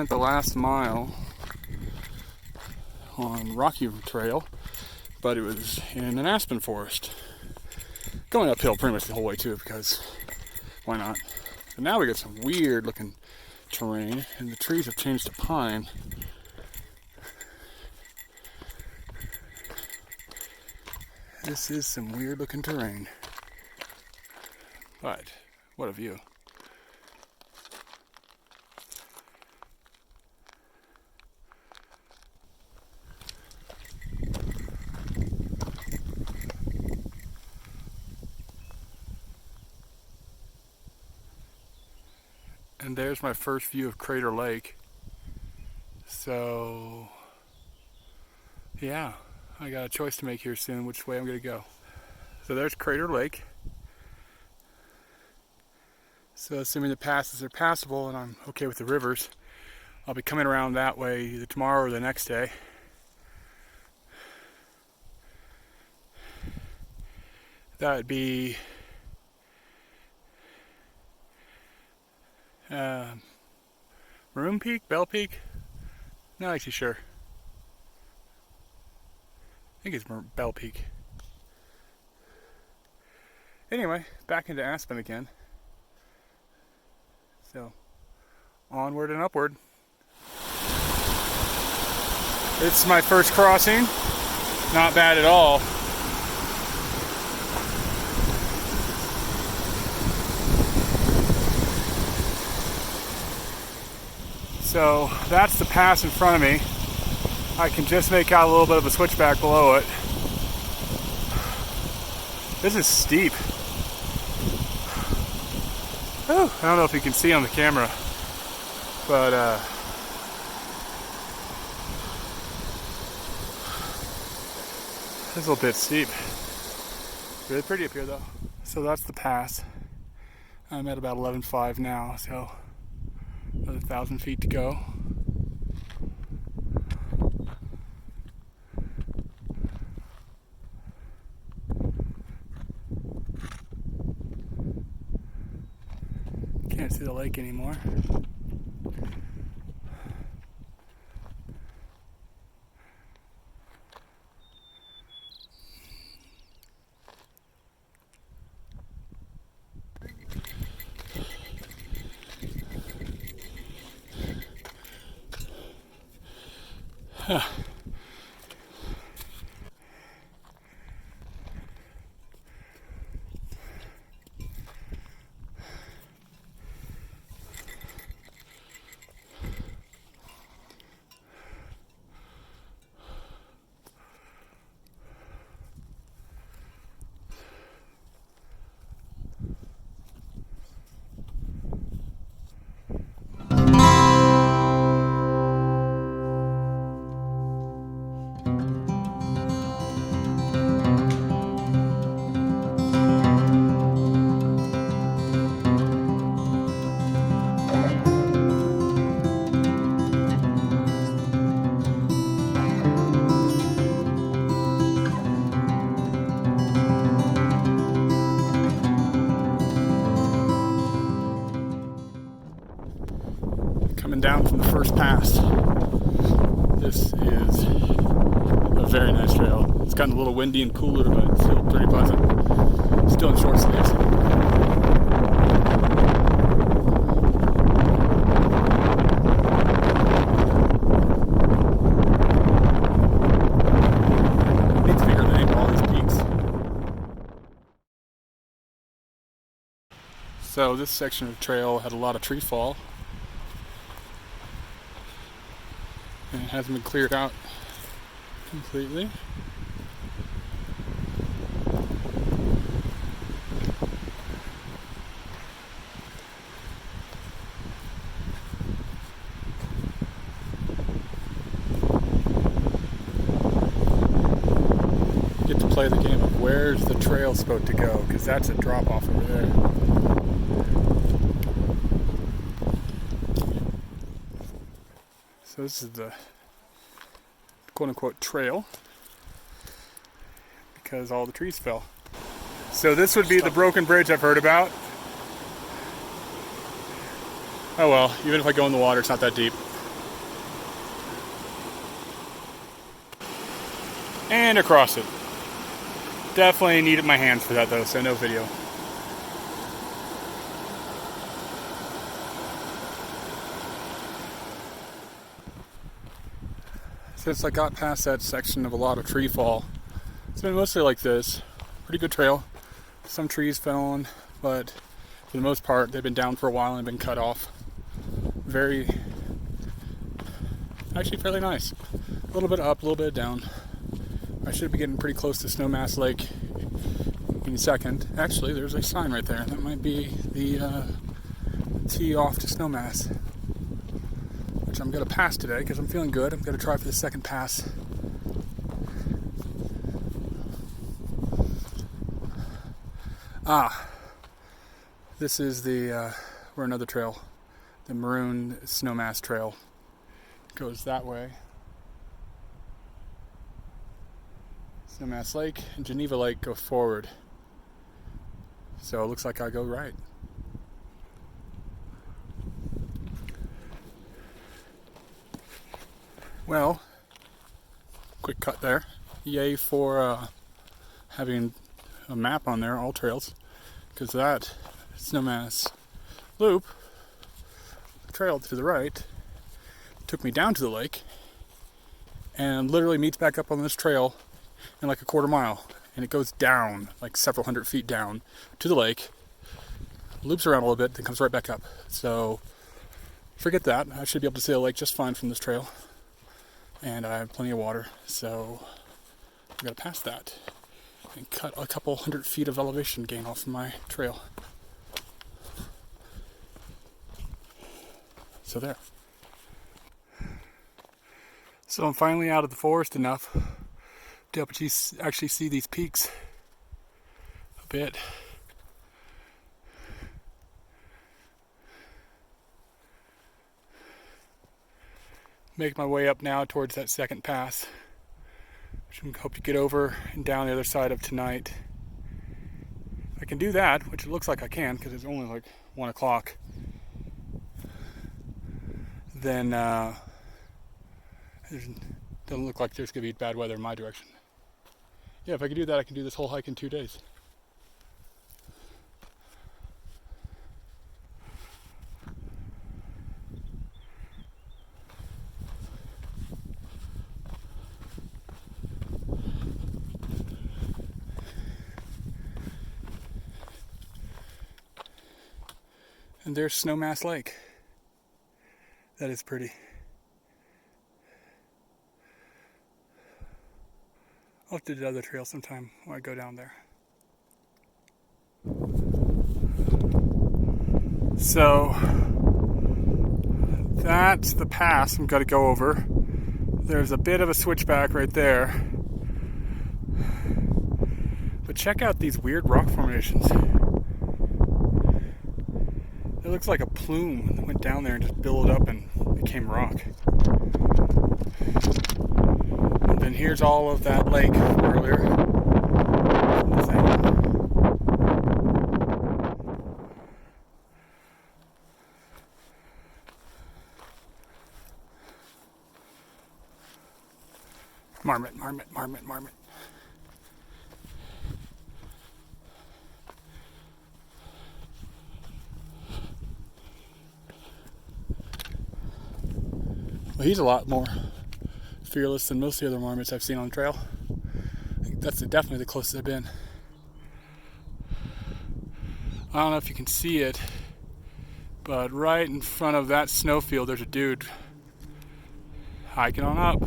spent the last mile on Rocky Trail, but it was in an aspen forest. Going uphill pretty much the whole way too, because why not? But now we got some weird looking terrain, and the trees have changed to pine. This is some weird looking terrain. But what a view. And there's my first view of Crater Lake. So, yeah, I got a choice to make here soon which way I'm going to go. So there's Crater Lake. So assuming the passes are passable and I'm okay with the rivers, I'll be coming around that way either tomorrow or the next day. That would be Maroon Peak, Bell Peak? Not actually sure. I think it's Bell Peak. Anyway, back into Aspen again. So, onward and upward. It's my first crossing. Not bad at all. So that's the pass in front of me. I can just make out a little bit of a switchback below it. This is steep. Oh, I don't know if you can see on the camera, but it's a little bit steep. Really pretty up here though. So that's the pass. I'm at about 11.5 now, so another 1,000 feet to go. Can't see the lake anymore. Huh. Coming down from the first pass. This is a very nice trail. It's gotten a little windy and cooler, but it's still pretty pleasant. Still in short sleeves. Need to figure the name of all these peaks. So this section of trail had a lot of tree fall. And it hasn't been cleared out completely. Get to play the game of where's the trail supposed to go, because that's a drop off over there. So this is the quote-unquote trail because all the trees fell. So this would be the broken bridge I've heard about. Oh well, even if I go in the water, it's not that deep. and across it. Definitely needed my hands for that though, so no video. Since I got past that section of a lot of tree fall, it's been mostly like this. Pretty good trail. Some trees fallen, but for the most part, they've been down for a while and been cut off. Actually fairly nice. A little bit up, a little bit down. I should be getting pretty close to Snowmass Lake in a second. Actually, there's a sign right there. That might be the tee off to Snowmass, which I'm going to pass today because I'm feeling good. I'm going to try for the second pass. This is we're another trail. The Maroon Snowmass Trail goes that way. Snowmass Lake and Geneva Lake go forward. So it looks like I go right. Well, quick cut there. Yay for having a map on there, AllTrails, because that Snowmass loop, trail to the right, took me down to the lake and literally meets back up on this trail in like a quarter mile, and it goes down like several hundred feet down to the lake, loops around a little bit, then comes right back up. So forget that. I should be able to see the lake just fine from this trail, and I have plenty of water, so I'm gonna pass that and cut a couple hundred feet of elevation gain off of my trail. So there. So I'm finally out of the forest enough to actually see these peaks a bit. Make my way up now towards that second pass, which I hope to get over and down the other side of tonight. I can do that, which it looks like I can because it's only like 1 o'clock. Then it doesn't look like there's going to be bad weather in my direction. Yeah, if I can do that, I can do this whole hike in 2 days. And there's Snowmass Lake. That is pretty. I'll have to do the other trail sometime when I go down there. So that's the pass I'm going to go over. There's a bit of a switchback right there. But check out these weird rock formations. It looks like a plume that went down there and just billowed up and became rock. And then here's all of that lake from earlier. Marmot, marmot, marmot, marmot. Well, he's a lot more fearless than most of the other marmots I've seen on the trail. I think that's definitely the closest I've been. I don't know if you can see it, but right in front of that snowfield there's a dude hiking on up.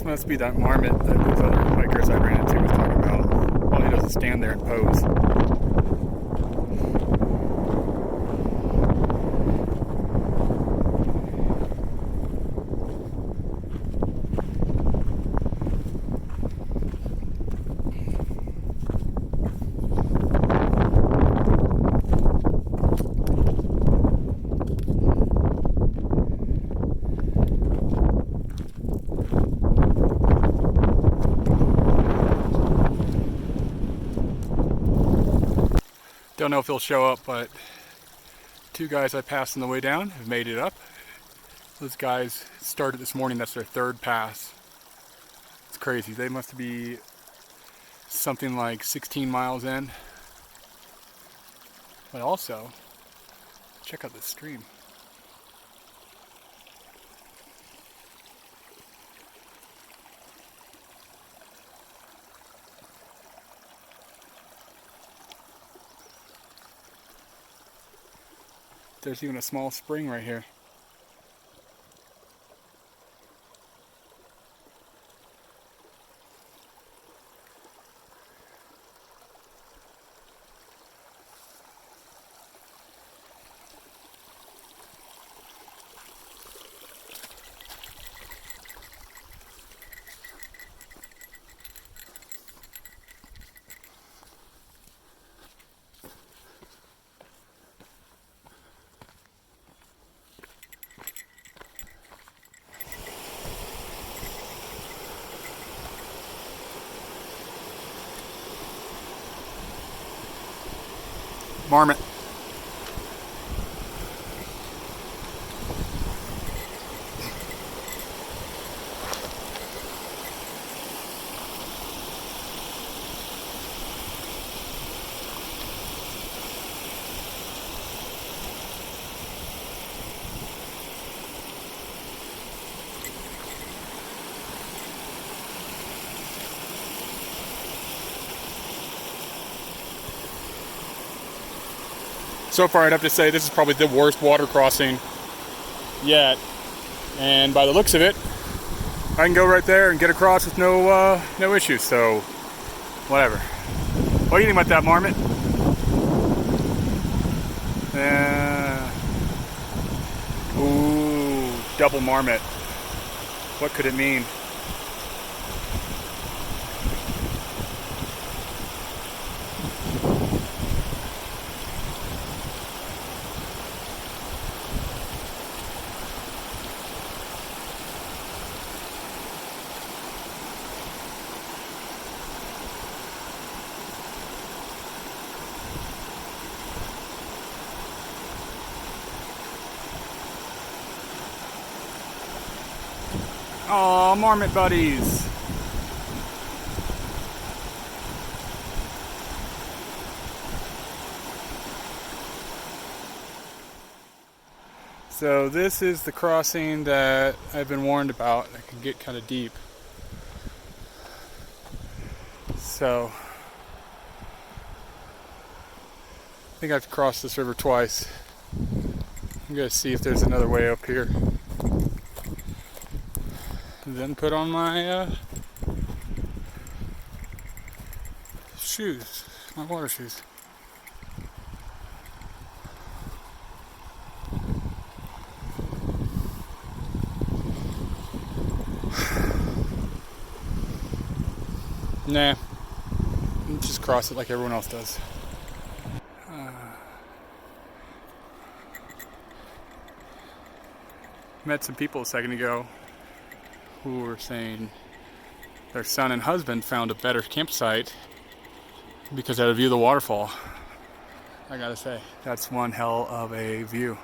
This must be that marmot that those other hikers I ran into was talking about. All he does is stand there and pose. Don't know if he'll show up, but two guys I passed on the way down have made it up. Those guys started this morning, that's their third pass. It's crazy. They must be something like 16 miles in. But also, check out this stream. There's even a small spring right here. Marmot. So far, I'd have to say this is probably the worst water crossing yet. And by the looks of it, I can go right there and get across with no issues. So, whatever. What do you think about that, marmot? Ooh, double marmot. What could it mean? Aw, marmot buddies. So this is the crossing that I've been warned about. It can get kind of deep. So I think I've crossed this river twice. I'm gonna see if there's another way up here. And then put on my shoes, my water shoes. Nah, just cross it like everyone else does. Met some people a second ago who were saying their son and husband found a better campsite because they had a view of the waterfall. I gotta say, that's one hell of a view.